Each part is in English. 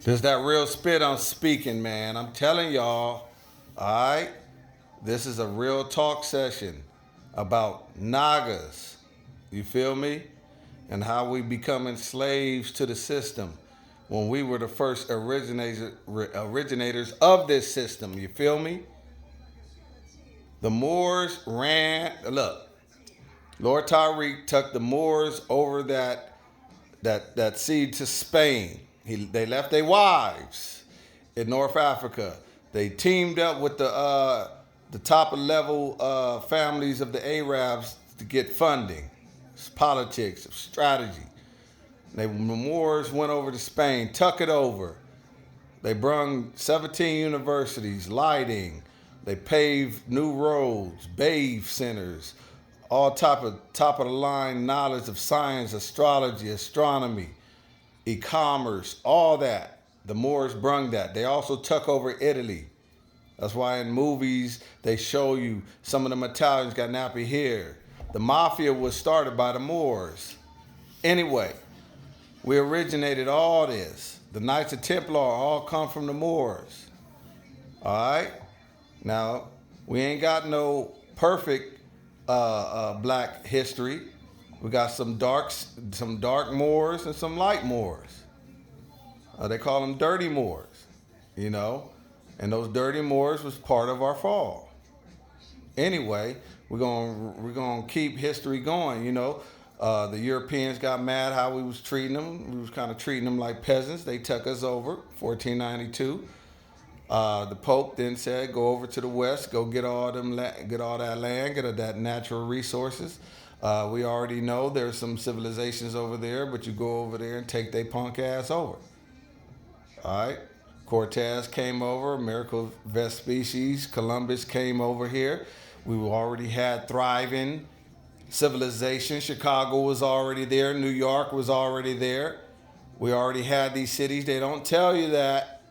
There's that real spit I'm speaking, man. I'm telling y'all, all right? This is a real talk session about Nagas. You feel me? And how we becoming slaves to the system when we were the first originators of this system. You feel me? The Moors ran. Look, Lord Tariq took the Moors over that sea to Spain. They left their wives in North Africa. They teamed up with the top level families of the Arabs to get funding. It's politics, strategy. The Moors went over to Spain, took it over. They brung 17 universities, lighting. They paved new roads, bathe centers, all top of the line knowledge of science, astrology, astronomy, e-commerce, all that. The Moors brung that. They also took over Italy. That's why in movies they show you some of them Italians got nappy hair. The mafia was started by the Moors. Anyway, we originated all this. The Knights of Templar all come from the Moors. All right? Now, we ain't got no perfect black history. We got some dark Moors and some light Moors. They call them dirty Moors, you know? And those dirty Moors was part of our fall. Anyway, we're gonna keep history going, you know. The Europeans got mad how we was treating them. We was kind of treating them like peasants. They took us over, 1492. The Pope then said, go over to the West, go get all that land, get that natural resources. We already know there's some civilizations over there, but you go over there and take their punk ass over. All right? Cortez came over, America Vespucci, Columbus came over here. We already had thriving civilization. Chicago was already there. New York was already there. We already had these cities. They don't tell you that.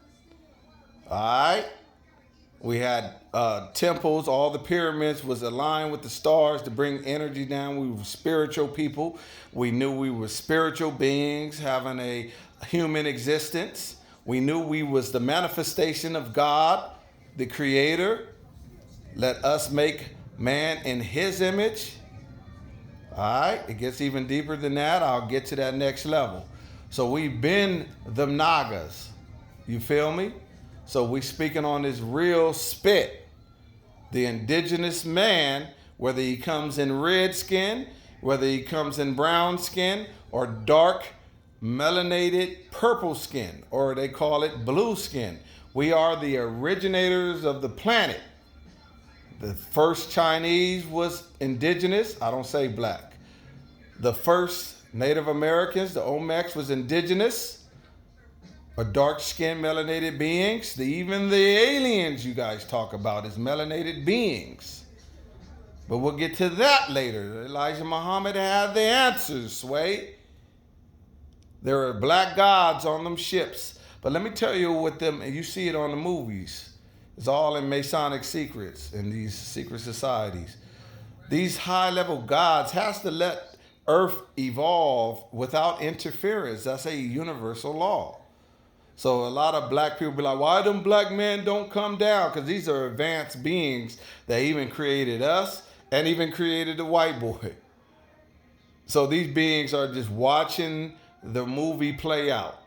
All right? We had temples. All the pyramids was aligned with the stars to bring energy down. We were spiritual people. We knew we were spiritual beings having a human existence. We knew we was the manifestation of God, the creator. Let us make man in his image. All right, it gets even deeper than that. I'll get to that next level. So we've been the Nagas. You feel me? So we speaking on this real spit. The indigenous man, whether he comes in red skin, whether he comes in brown skin, or dark melanated purple skin, or they call it blue skin. We are the originators of the planet. The first Chinese was indigenous. I don't say black. The first Native Americans, the Olmecs, was indigenous, or dark-skinned melanated beings. Even the aliens you guys talk about is melanated beings. But we'll get to that later. Elijah Muhammad had the answers, Sway. There are black gods on them ships. But let me tell you what them, and you see it on the movies. It's all in Masonic secrets in these secret societies. These high-level gods has to let Earth evolve without interference. That's a universal law. So a lot of black people be like, why them black men don't come down? Because these are advanced beings that even created us and even created the white boy. So these beings are just watching the movie play out.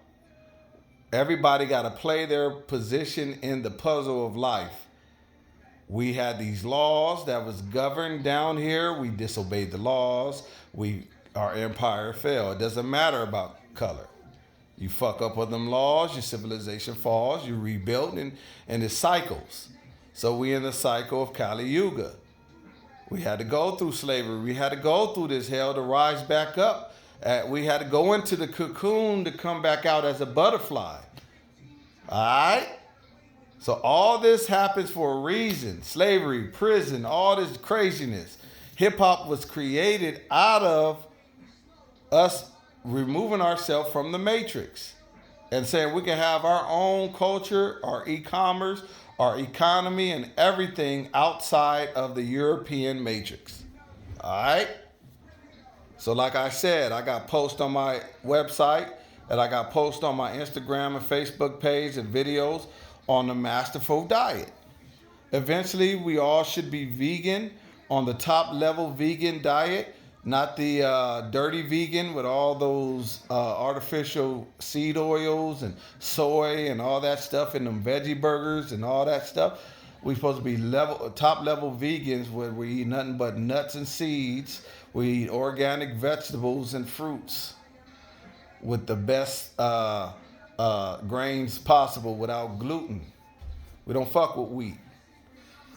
Everybody got to play their position in the puzzle of life. We had these laws that was governed down here. We disobeyed the laws. Our empire fell. It doesn't matter about color. You fuck up on them laws, your civilization falls, you rebuild, and it cycles. So we in the cycle of Kali Yuga. We had to go through slavery. We had to go through this hell to rise back up. We had to go into the cocoon to come back out as a butterfly. All right? So all this happens for a reason. Slavery, prison, all this craziness. Hip-hop was created out of us removing ourselves from the matrix and saying we can have our own culture, our e-commerce, our economy, and everything outside of the European matrix. All right? So like I said, I got posts on my website. that I got posted on my Instagram and Facebook page and videos on the masterful diet. Eventually, we all should be vegan on the top level vegan diet, not the dirty vegan with all those artificial seed oils and soy and all that stuff in them veggie burgers and all that stuff. We're supposed to be top level vegans where we eat nothing but nuts and seeds. We eat organic vegetables and fruits with the best grains possible without gluten. We don't fuck with wheat.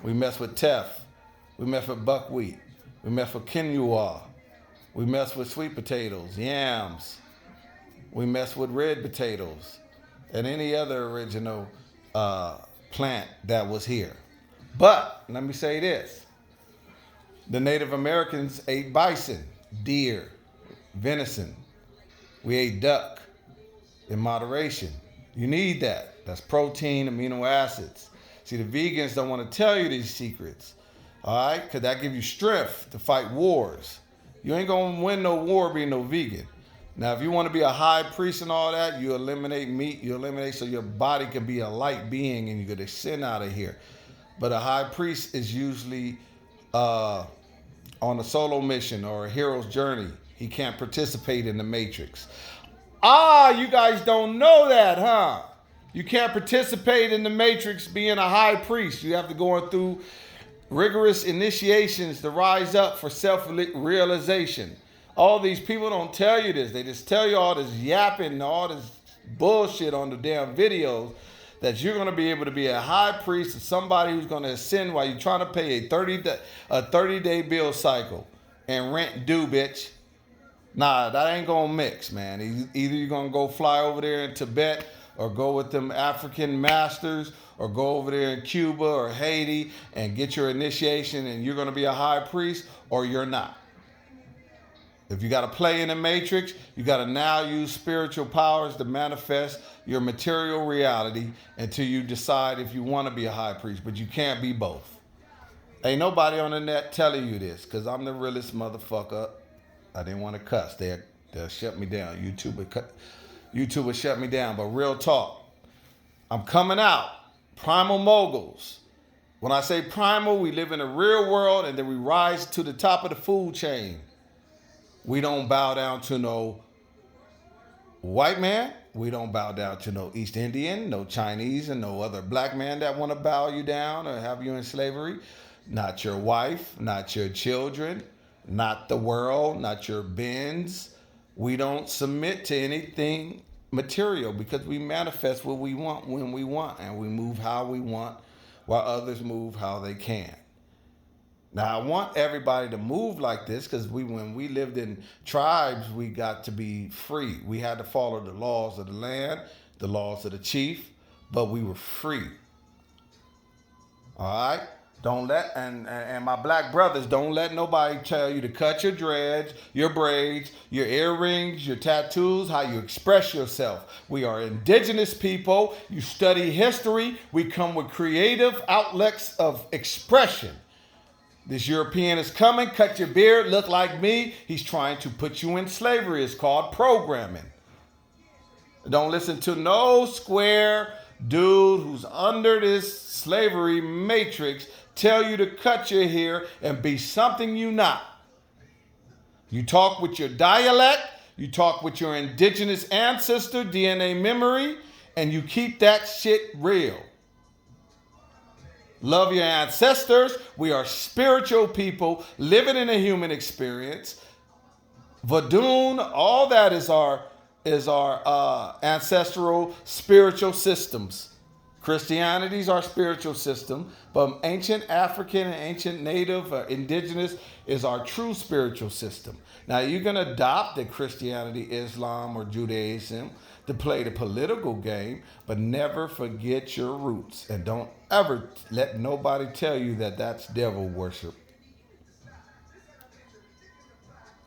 We mess with teff. We mess with buckwheat. We mess with quinoa. We mess with sweet potatoes, yams. We mess with red potatoes and any other original plant that was here. But let me say this. The Native Americans ate bison, deer, venison. We ate duck in moderation. You need that. That's protein, amino acids. See, the vegans don't want to tell you these secrets. All right? Because that gives you strength to fight wars. You ain't going to win no war being no vegan. Now, if you want to be a high priest and all that, you eliminate meat. You eliminate so your body can be a light being and you get a sin out of here. But a high priest is usually on a solo mission or a hero's journey. He can't participate in the matrix. You guys don't know that, huh? You can't participate in the matrix being a high priest. You have to go through rigorous initiations to rise up for self-realization. All these people don't tell you this. They just tell you all this yapping, all this bullshit on the damn videos that you're going to be able to be a high priest of somebody who's going to ascend while you're trying to pay a 30-day bill cycle and rent due, bitch. Nah, that ain't going to mix, man. Either you're going to go fly over there in Tibet or go with them African masters or go over there in Cuba or Haiti and get your initiation and you're going to be a high priest, or you're not. If you got to play in the matrix, you got to now use spiritual powers to manifest your material reality until you decide if you want to be a high priest, but you can't be both. Ain't nobody on the net telling you this, because I'm the realest motherfucker. I didn't want to cuss. They'll shut me down. YouTube would shut me down, but real talk. I'm coming out. Primal Moguls. When I say primal, we live in the real world and then we rise to the top of the food chain. We don't bow down to no white man. We don't bow down to no East Indian, no Chinese, and no other black man that want to bow you down or have you in slavery. Not your wife, not your children, not the world, not your bins. We don't submit to anything material because we manifest what we want when we want, and we move how we want while others move how they can. Now, I want everybody to move like this because when we lived in tribes, we got to be free. We had to follow the laws of the land, the laws of the chief, but we were free. All right? Don't let, and my black brothers, don't let nobody tell you to cut your dreads, your braids, your earrings, your tattoos, how you express yourself. We are indigenous people. You study history. We come with creative outlets of expression. This European is coming, cut your beard, look like me. He's trying to put you in slavery. It's called programming. Don't listen to no square dude who's under this slavery matrix tell you to cut your hair and be something you not. You talk with your dialect, you talk with your indigenous ancestor DNA memory, and you keep that shit real. Love your ancestors. We are spiritual people living in a human experience. Vadun, all that is our ancestral spiritual systems. Christianity is our spiritual system, but ancient African and ancient Native indigenous is our true spiritual system. Now you can adopt the Christianity, Islam, or Judaism to play the political game, but never forget your roots. And don't ever let nobody tell you that that's devil worship.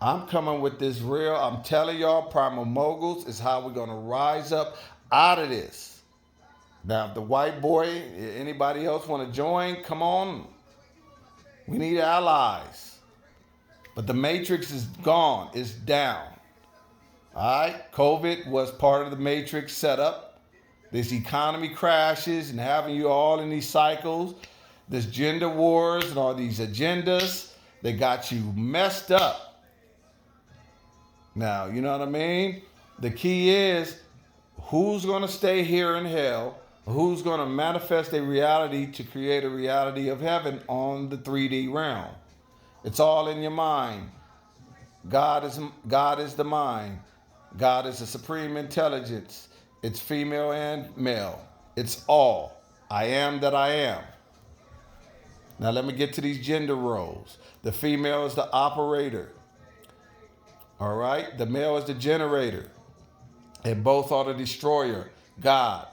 I'm coming with this real, I'm telling y'all, Primal Moguls is how we're going to rise up out of this. Now, if the white boy, anybody else want to join, come on. We need allies. But the matrix is gone. It's down. All right, COVID was part of the matrix setup. This economy crashes and having you all in these cycles, this gender wars and all these agendas, they got you messed up. Now, you know what I mean? The key is who's going to stay here in hell, who's going to manifest a reality to create a reality of heaven on the 3D realm. It's all in your mind. God is the mind. God is the supreme intelligence. It's female and male. It's all. I am that I am. Now let me get to these gender roles. The female is the operator. All right? The male is the generator. And both are the destroyer, God.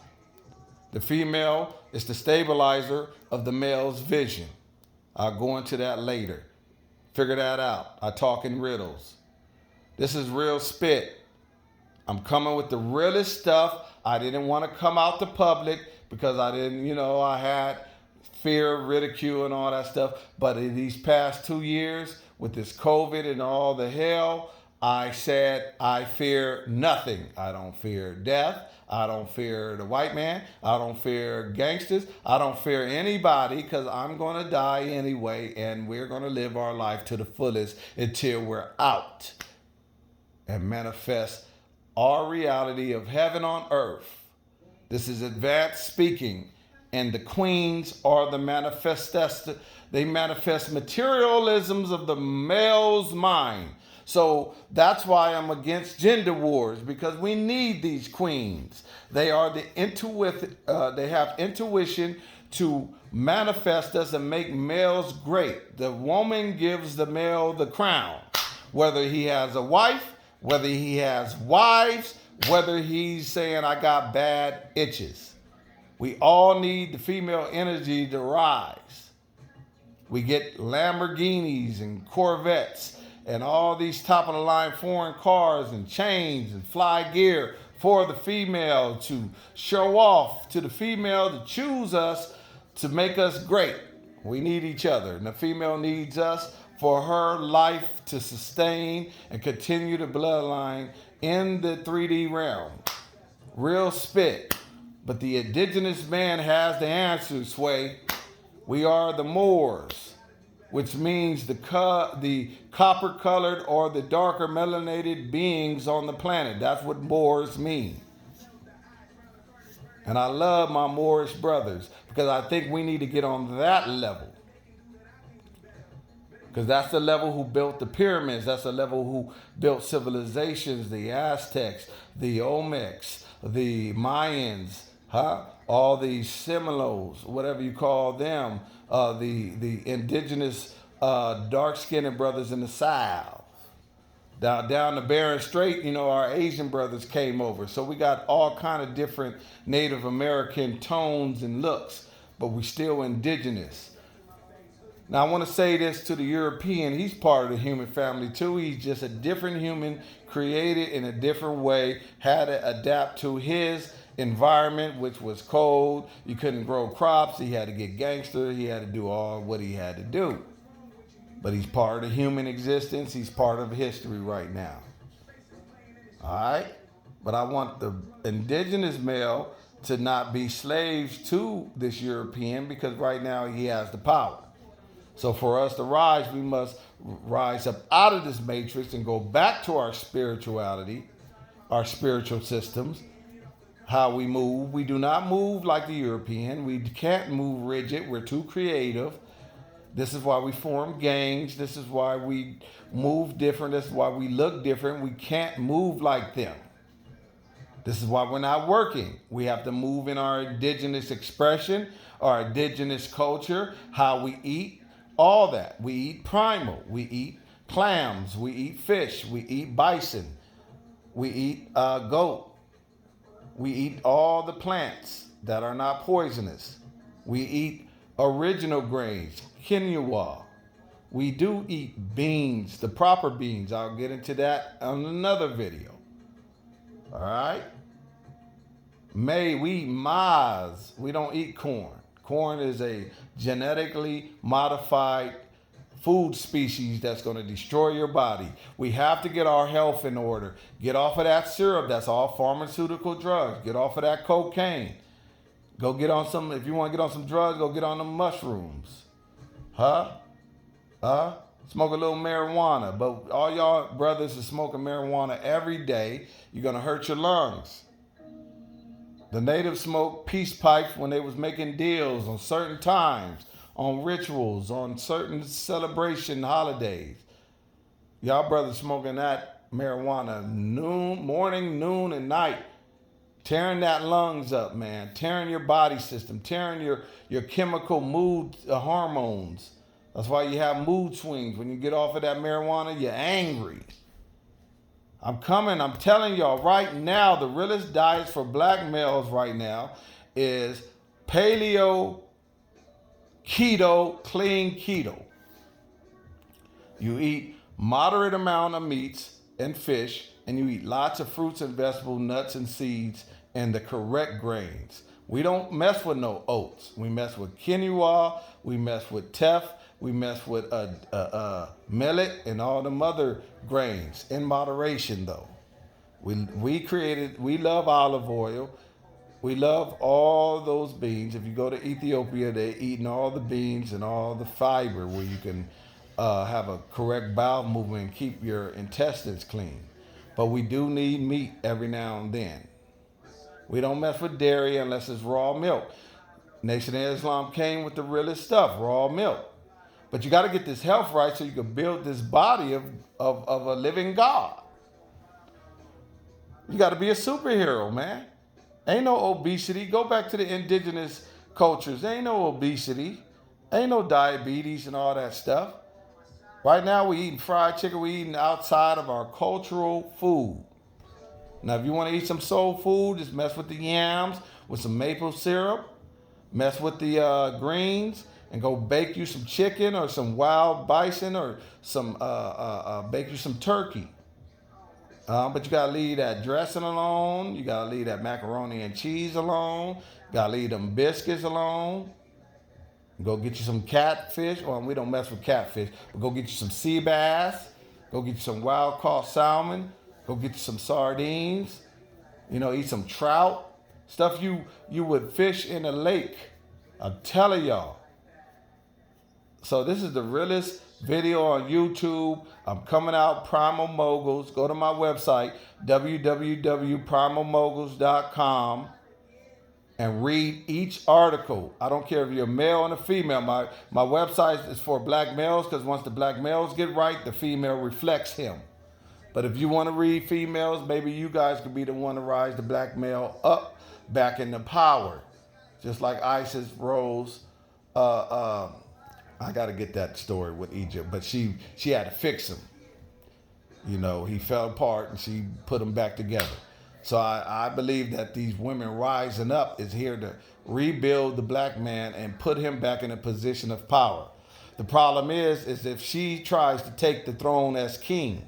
The female is the stabilizer of the male's vision. I'll go into that later. Figure that out. I talk in riddles. This is real spit. I'm coming with the realest stuff. I didn't want to come out to public because I didn't, I had fear, ridicule, and all that stuff. But in these past 2 years, with this COVID and all the hell, I said I fear nothing. I don't fear death. I don't fear the white man. I don't fear gangsters. I don't fear anybody because I'm going to die anyway, and we're going to live our life to the fullest until we're out and manifest our reality of heaven on earth. This is advanced speaking, and the queens are the they manifest materialisms of the male's mind. So that's why I'm against gender wars, because we need these queens. They are they have intuition to manifest us and make males great. The woman gives the male the crown, whether he has a wife, whether he has wives, whether he's saying I got bad itches. We all need the female energy to rise. We get Lamborghinis and Corvettes and all these top of the line foreign cars and chains and fly gear for the female to show off, to the female to choose us, to make us great. We need each other, and the female needs us for her life to sustain and continue the bloodline in the 3D realm. Real spit. But the indigenous man has the answer, Sway. We are the Moors, which means the copper-colored or the darker melanated beings on the planet. That's what Moors mean. And I love my Moorish brothers because I think we need to get on that level. Because that's the level who built the pyramids. That's the level who built civilizations, the Aztecs, the Olmecs, the Mayans, all these Seminoles, whatever you call them, the indigenous dark-skinned brothers in the South. Down the Bering Strait, our Asian brothers came over. So we got all kind of different Native American tones and looks, but we still indigenous. Now, I want to say this to the European. He's part of the human family, too. He's just a different human, created in a different way, had to adapt to his environment, which was cold. You couldn't grow crops. He had to get gangster. He had to do all what he had to do. But he's part of the human existence. He's part of history right now. All right? But I want the indigenous male to not be slaves to this European because right now he has the power. So for us to rise, we must rise up out of this matrix and go back to our spirituality, our spiritual systems, how we move. We do not move like the European. We can't move rigid. We're too creative. This is why we form gangs. This is why we move different. This is why we look different. We can't move like them. This is why we're not working. We have to move in our indigenous expression, our indigenous culture, how we eat. All that. We eat primal. We eat clams. We eat fish. We eat bison. We eat goat. We eat all the plants that are not poisonous. We eat original grains, quinoa. We do eat beans, the proper beans. I'll get into that on another video. All right? We eat maize. We don't eat corn. Corn is a genetically modified food species that's going to destroy your body. We have to get our health in order. Get off of that syrup. That's all pharmaceutical drugs. Get off of that cocaine. Go get on some, if you want to get on some drugs, go get on them mushrooms. Huh? Huh? Smoke a little marijuana. But all y'all brothers are smoking marijuana every day. You're going to hurt your lungs. The natives smoked peace pipes when they was making deals on certain times, on rituals, on certain celebration holidays. Y'all brothers smoking that marijuana morning, noon, and night. Tearing that lungs up, man. Tearing your body system. Tearing your chemical mood hormones. That's why you have mood swings. When you get off of that marijuana, you're angry. I'm telling y'all right now, the realest diets for black males right now is paleo, keto, clean keto. You eat moderate amount of meats and fish, and you eat lots of fruits and vegetables, nuts and seeds, and the correct grains. We don't mess with no oats. We mess with quinoa, we mess with teff, we mess with millet and all them other grains in moderation though. We love olive oil. We love all those beans. If you go to Ethiopia, they're eating all the beans and all the fiber where you can have a correct bowel movement and keep your intestines clean. But we do need meat every now and then. We don't mess with dairy unless it's raw milk. Nation of Islam came with the realest stuff, raw milk. But you got to get this health right so you can build this body of a living God. You got to be a superhero, man. Ain't no obesity. Go back to the indigenous cultures. Ain't no obesity. Ain't no diabetes and all that stuff. Right now we eating fried chicken. We eating outside of our cultural food. Now if you want to eat some soul food, just mess with the yams with some maple syrup. Mess with the greens and go bake you some chicken or some wild bison or some bake you some turkey. But you gotta leave that dressing alone. You gotta leave that macaroni and cheese alone. You gotta leave them biscuits alone. Go get you some catfish. Well, we don't mess with catfish, but go get you some sea bass. Go get you some wild caught salmon. Go get you some sardines. Eat some trout. Stuff you would fish in a lake. I'm telling y'all. So this is the realest video on YouTube. I'm coming out, Primal Moguls. Go to my website, www.primalmoguls.com, and read each article. I don't care if you're a male or a female. My website is for black males because once the black males get right, the female reflects him. But if you want to read females, maybe you guys could be the one to rise the black male up back into power. Just like Isis rose. I got to get that story with Egypt, but she had to fix him. He fell apart and she put him back together. So I believe that these women rising up is here to rebuild the black man and put him back in a position of power. The problem is if she tries to take the throne as king.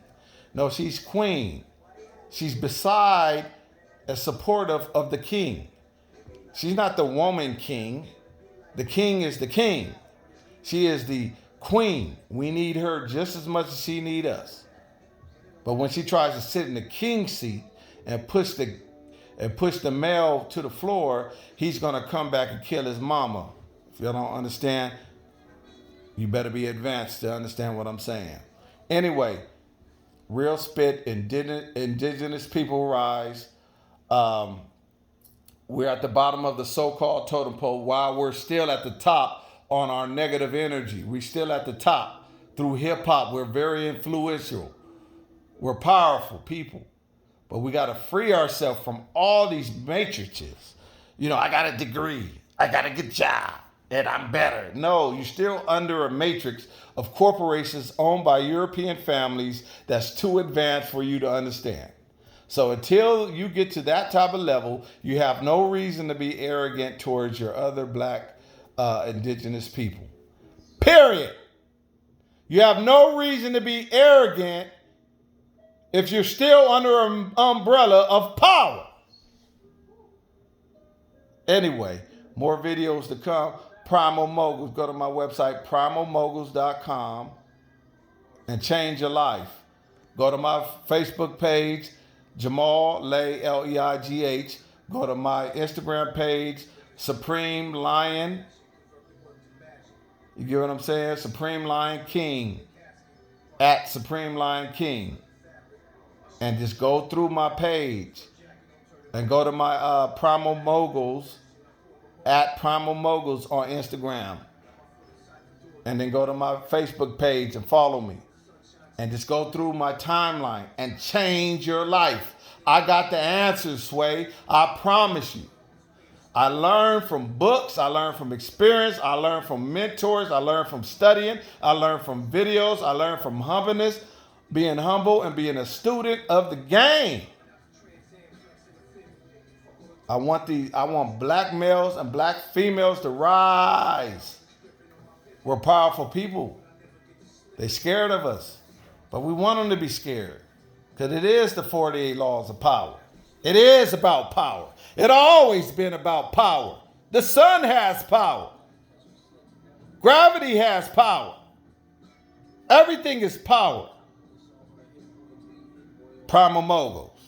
No, she's queen. She's beside a supportive of the king. She's not the woman king. The king is the king. She is the queen. We need her just as much as she need us. But when she tries to sit in the king's seat and push the male to the floor, he's gonna come back and kill his mama. If y'all don't understand, you better be advanced to understand what I'm saying. Anyway, real spit, indigenous people rise. We're at the bottom of the so-called totem pole while we're still at the top on our negative energy. We're still at the top. Through hip-hop, we're very influential. We're powerful people. But we got to free ourselves from all these matrices. I got a degree. I got a good job. And I'm better. No, you're still under a matrix of corporations owned by European families that's too advanced for you to understand. So until you get to that type of level, you have no reason to be arrogant towards your other black indigenous people. Period. You have no reason to be arrogant if you're still under an umbrella of power. Anyway, more videos to come. Primal Moguls. Go to my website, primalmoguls.com. and change your life. Go to my Facebook page, Jamal Lay, Leigh. Go to my Instagram page, Supreme Lion. You get what I'm saying? Supreme Lion King. At Supreme Lion King. And just go through my page. And go to my Primal Moguls. At Primal Moguls on Instagram. And then go to my Facebook page and follow me. And just go through my timeline and change your life. I got the answers, Sway. I promise you. I learned from books. I learned from experience. I learned from mentors. I learned from studying. I learned from videos. I learned from humbleness, being humble and being a student of the game. I want black males and black females to rise. We're powerful people. They're scared of us. But we want them to be scared. Because it is the 48 laws of power. It is about power. It always been about power. The sun has power. Gravity has power. Everything is power. Primal Moguls.